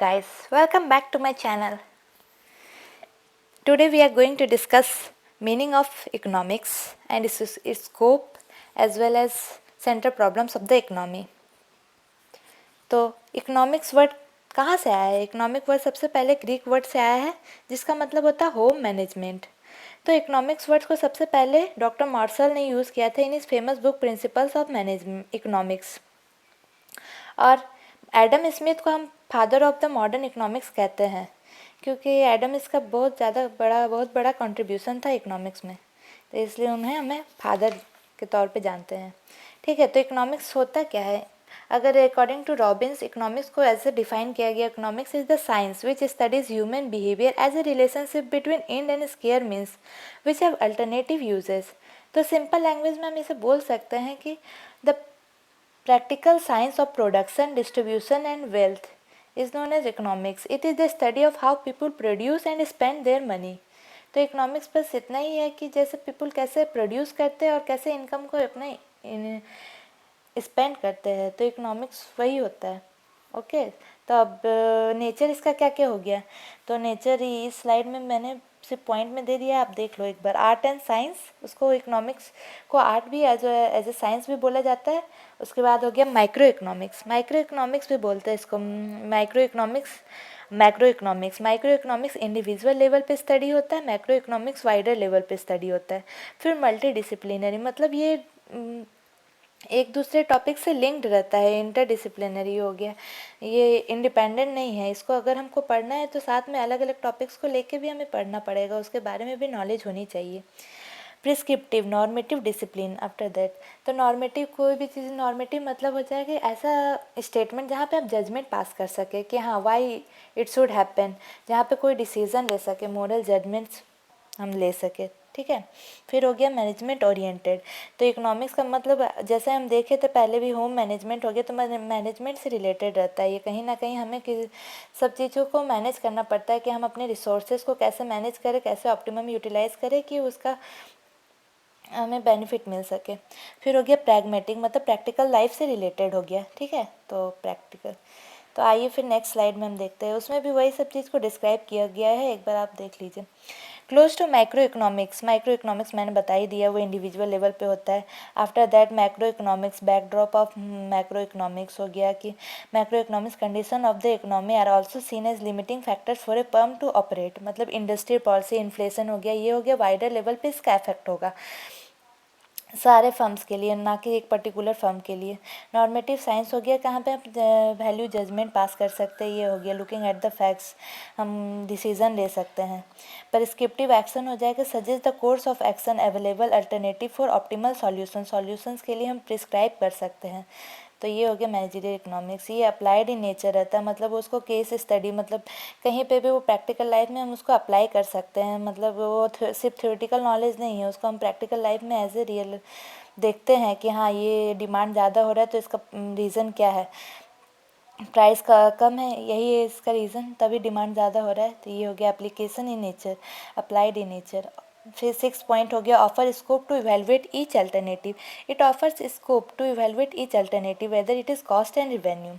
guys, welcome back to my channel. Today we are going to discuss meaning of economics and its scope as well as central problems of the economy. तो economics word कहाँ से आया है? Economic word सबसे पहले Greek word से आया है जिसका मतलब होता है होम मैनेजमेंट। तो इकोनॉमिक्स वर्ड को सबसे पहले डॉक्टर मार्शल ने यूज़ किया था इन इस famous book principles of management economics. और एडम स्मिथ को हम father of the modern economics कहते हैं क्योंकि एडम इसका बहुत बड़ा कंट्रीब्यूशन था इकोनॉमिक्स में, तो इसलिए उन्हें हमें फादर के तौर पे जानते हैं। ठीक है, तो इकोनॉमिक्स होता क्या है? अगर अकॉर्डिंग टू रॉबिन्स इकोनॉमिक्स को ऐसे डिफाइन किया गया, economics is the science which studies human behaviour as a relationship between end and scarce means which have alternative uses. तो सिंपल लैंग्वेज में हम इसे बोल सकते हैं कि the practical science of production, distribution and wealth is known as economics. It is the study of how people produce and spend their money. तो economics बस इतना ही है कि जैसे पीपल कैसे प्रोड्यूस करते हैं और कैसे इनकम को अपने स्पेंड करते हैं, तो इकोनॉमिक्स वही होता है। ओके, तो अब नेचर इसका क्या क्या हो गया? तो नेचर इस स्लाइड में मैंने सिर्फ पॉइंट में दे दिया, आप देख लो एक बार। आर्ट एंड साइंस, उसको इकोनॉमिक्स को आर्ट भी एज ए साइंस भी बोला जाता है। उसके बाद हो गया माइक्रो इकोनॉमिक्स, माइक्रो इकोनॉमिक्स भी बोलते हैं इसको। Micro economics, macro economics. Micro economics individual level पे स्टडी होता है, मैक्रो इकोनॉमिक्स वाइडर लेवल पे स्टडी होता है। फिर मल्टी डिसिप्लिनरी, मतलब ये एक दूसरे टॉपिक से लिंक्ड रहता है, इंटरडिसिप्लिनरी हो गया, ये इंडिपेंडेंट नहीं है। इसको अगर हमको पढ़ना है तो साथ में अलग अलग टॉपिक्स को लेके भी हमें पढ़ना पड़ेगा, उसके बारे में भी नॉलेज होनी चाहिए। Prescriptive, normative, discipline after that. तो नॉर्मेटिव, कोई भी चीज़ नॉर्मेटिव मतलब हो जाए कि ऐसा स्टेटमेंट जहाँ पे आप जजमेंट पास कर सके कि हाँ वाई इट शुड हैपन, जहाँ पे कोई डिसीजन ले सके, मोरल जजमेंट्स हम ले सके। ठीक है, फिर हो गया मैनेजमेंट ओरिएंटेड। तो इकोनॉमिक्स का मतलब जैसे हम देखे थे पहले भी, होम मैनेजमेंट हो गया, तो मैनेजमेंट से रिलेटेड रहता है ये। कहीं ना कहीं हमें सब चीज़ों को मैनेज करना पड़ता है कि हम अपने रिसोर्सेज को कैसे मैनेज करें, कैसे ऑप्टिमम यूटिलाइज करें कि उसका हमें बेनिफिट मिल सके। फिर हो गया प्रैग्मेटिक, मतलब प्रैक्टिकल लाइफ से रिलेटेड हो गया। ठीक है, तो प्रैक्टिकल। तो आइए फिर नेक्स्ट स्लाइड में हम देखते हैं, उसमें भी वही सब चीज़ को डिस्क्राइब किया गया है, एक बार आप देख लीजिए। Close to micro economics, micro economics मैंने बता ही दिया, वो इंडिविजुअल लेवल पे होता है। After that macro economics, backdrop of macro economics हो गया कि macro economics condition of the economy are also seen as limiting factors for a firm to operate, मतलब इंडस्ट्रियल पॉलिसी, इन्फ्लेशन हो गया, ये हो गया वाइडर लेवल पे इसका इफेक्ट होगा सारे फर्म्स के लिए, ना कि एक पर्टिकुलर फर्म के लिए। नॉर्मेटिव साइंस हो गया, कहाँ पे आप वैल्यू जजमेंट पास कर सकते हैं, ये हो गया लुकिंग एट द फैक्ट्स, हम डिसीजन ले सकते हैं। प्रिस्क्रिप्टिव एक्शन हो जाएगा, suggest the course of action available alternative for optimal solutions के लिए हम प्रिस्क्राइब कर सकते हैं। तो ये हो गया मैनेजरियल इकोनॉमिक्स। ये अप्लाइड इन नेचर रहता है, मतलब उसको केस स्टडी, मतलब कहीं पे भी वो प्रैक्टिकल लाइफ में हम उसको अप्लाई कर सकते हैं, मतलब वो सिर्फ थ्योरेटिकल नॉलेज नहीं है, उसको हम प्रैक्टिकल लाइफ में एज ए रियल देखते हैं कि हाँ ये डिमांड ज़्यादा हो रहा है तो इसका रीज़न क्या है, प्राइस का कम है, यही है इसका रीज़न, तभी डिमांड ज़्यादा हो रहा है। तो ये हो गया application in nature, applied in nature. फिर 6 पॉइंट हो गया offer scope to evaluate each alternative, it offers scope to evaluate each alternative whether it is cost and revenue.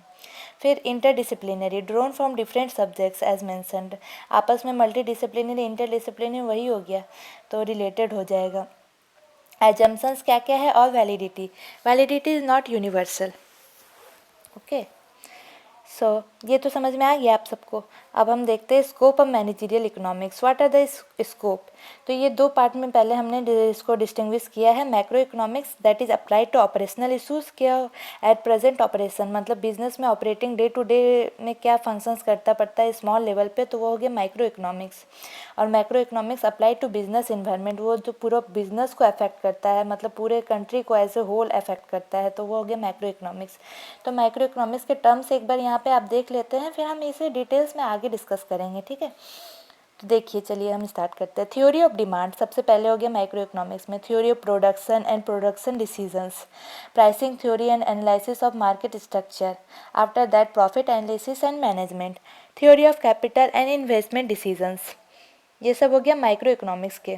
फिर interdisciplinary, drawn from different subjects as mentioned, आपस में multi disciplinary interdisciplinary वही हो गया, तो रिलेटेड हो जाएगा। एजम्पन्स क्या क्या है और validity, validity is not universal. Okay, so ये तो समझ में आ गया आप सबको। अब हम देखते हैं scope of managerial economics, what are the scope. तो ये दो पार्ट में पहले हमने इसको डिस्टिंग्विश किया है। Macro economics that is applied to operational issues, क्या एट प्रेजेंट ऑपरेशन, मतलब बिजनेस में ऑपरेटिंग डे टू डे में क्या फंक्शंस करता पड़ता है स्मॉल लेवल पे, तो वो हो गया माइक्रो इकोनॉमिक्स। और macro economics applied to business environment, वो जो पूरा बिजनेस को अफेक्ट करता है, मतलब पूरे कंट्री को एज ए होल अफेक्ट करता है, तो वो हो गया मैक्रो इकोनॉमिक्स। तो मैक्रो इकोनॉमिक्स के टर्म्स एक बार यहाँ पे आप देख लेते हैं, फिर हम इसे डिटेल्स में आगे डिस्कस करेंगे। ठीक है, तो देखिए चलिए हम स्टार्ट करते हैं। थ्योरी ऑफ डिमांड सबसे पहले हो गया माइक्रो इकोनॉमिक्स में। Theory of production and production decisions, pricing theory and analysis of market structure, after that profit analysis and management, theory of capital and investment decisions, ये सब हो गया माइक्रो इकोनॉमिक्स के।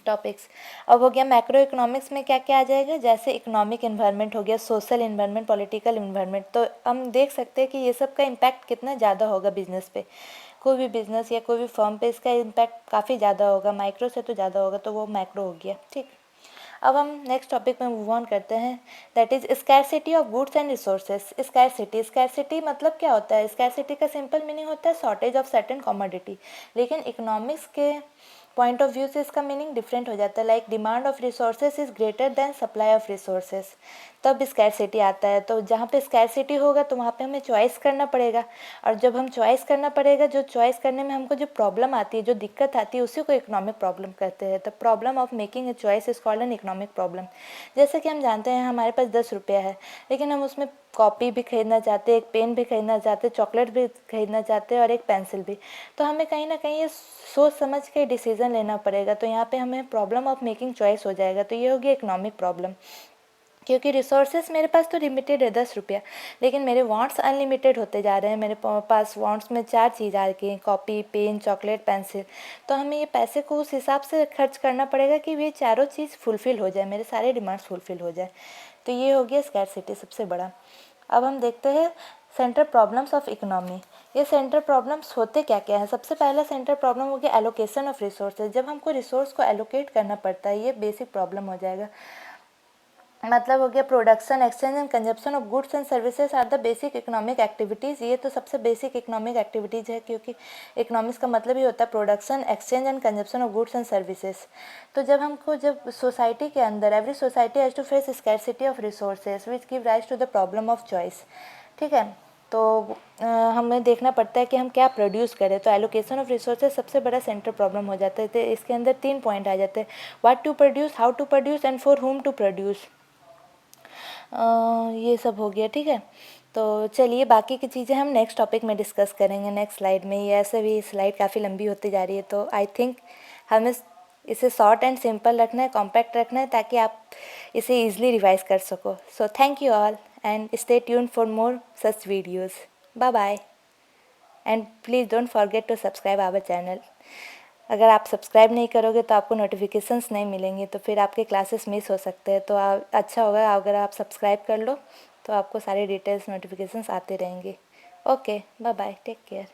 टॉपिक्स। अब हो गया मैक्रो इकोनॉमिक्स में क्या क्या आ जाएगा, जैसे इकोनॉमिक इन्वायरमेंट हो गया, सोशल इन्वायरमेंट, पॉलिटिकल इन्वायरमेंट। तो हम देख सकते हैं कि ये सब का इम्पैक्ट कितना ज़्यादा होगा बिजनेस पे, कोई भी बिजनेस या कोई भी फर्म पे इसका इम्पैक्ट काफ़ी ज़्यादा होगा, माइक्रो से तो ज़्यादा होगा, तो वो मैक्रो हो गया। ठीक, अब हम नेक्स्ट टॉपिक में मूव ऑन करते हैं, that is scarcity of goods and resources. Scarcity मतलब क्या होता है? स्कैरसिटी का सिंपल मीनिंग होता है शॉर्टेज ऑफ सर्टेन कमोडिटी, लेकिन इकोनॉमिक्स के पॉइंट ऑफ व्यू से इसका मीनिंग डिफरेंट हो जाता है। Like demand of resources is greater than supply of resources, तब स्कैरसिटी आता है। तो जहाँ पे स्कैरसिटी होगा तो वहाँ पे हमें चॉइस करना पड़ेगा, और जब हम चॉइस करना पड़ेगा, जो चॉइस करने में हमको जो प्रॉब्लम आती है, जो दिक्कत आती है, उसी को इकोनॉमिक प्रॉब्लम कहते हैं। The problem of making a choice is called an economic problem. जैसे कि हम जानते हैं हमारे पास 10 रुपया है, लेकिन हम उसमें कॉपी भी खरीदना चाहते हैं, एक पेन भी खरीदना चाहते हैं, चॉकलेट भी खरीदना चाहते हैं और एक पेंसिल भी। तो हमें कहीं ना कहीं ये सोच समझ के डिसीज़न लेना पड़ेगा। तो यहाँ पे हमें प्रॉब्लम ऑफ मेकिंग चॉइस हो जाएगा। तो ये होगी इकोनॉमिक प्रॉब्लम, क्योंकि रिसोर्सेज मेरे पास तो लिमिटेड है 10 रुपया, लेकिन मेरे वांट्स अनलिमिटेड होते जा रहे हैं। मेरे पास वांट्स में 4 चीज़ आ गई, कॉपी, पेन, चॉकलेट, पेंसिल। तो हमें ये पैसे को उस हिसाब से खर्च करना पड़ेगा कि ये चारों चीज़ फुलफ़िल हो जाए, मेरे सारे डिमांड्स फुलफ़िल हो जाए। तो ये हो गया स्कैरसिटी सबसे बड़ा। अब हम देखते हैं सेंट्रल प्रॉब्लम्स ऑफ इकोनॉमी। ये सेंट्रल प्रॉब्लम्स होते क्या क्या है? सबसे पहला सेंट्रल प्रॉब्लम हो गया एलोकेशन ऑफ रिसोर्सेज। जब हमको रिसोर्स को एलोकेट करना पड़ता है, ये बेसिक प्रॉब्लम हो जाएगा। मतलब हो गया production, exchange and consumption of goods and services are the basic economic activities. ये तो सबसे बेसिक इकोनॉमिक एक्टिविटीज़ है, क्योंकि इकोनॉमिक्स का मतलब ही होता है production, exchange and consumption of goods and services. तो जब सोसाइटी के अंदर every society has to face scarcity of resources which give rise to the problem of choice. ठीक है, तो हमें देखना पड़ता है कि हम क्या प्रोड्यूस करें। तो एलोकेशन ऑफ रिसोर्सेज सबसे बड़ा सेंट्रल प्रॉब्लम हो जाता है। तो इसके अंदर 3 पॉइंट आ जाते हैं, what to produce, how to produce and for whom to produce. ये सब हो गया। ठीक है, तो चलिए बाकी की चीज़ें हम नेक्स्ट टॉपिक में डिस्कस करेंगे, नेक्स्ट स्लाइड में। ये ऐसे भी स्लाइड काफ़ी लंबी होती जा रही है, तो आई थिंक हमें इसे शॉर्ट एंड सिंपल रखना है, कॉम्पैक्ट रखना है, ताकि आप इसे ईजिली रिवाइज कर सको। So thank you all and stay tune for more such videos. Bye bye and please don't forget to subscribe our channel. अगर आप सब्सक्राइब नहीं करोगे तो आपको नोटिफिकेशंस नहीं मिलेंगे, तो फिर आपके क्लासेस मिस हो सकते हैं। तो अच्छा होगा अगर आप सब्सक्राइब कर लो, तो आपको सारी डिटेल्स नोटिफिकेशंस आते रहेंगे। Okay, bye bye, take care.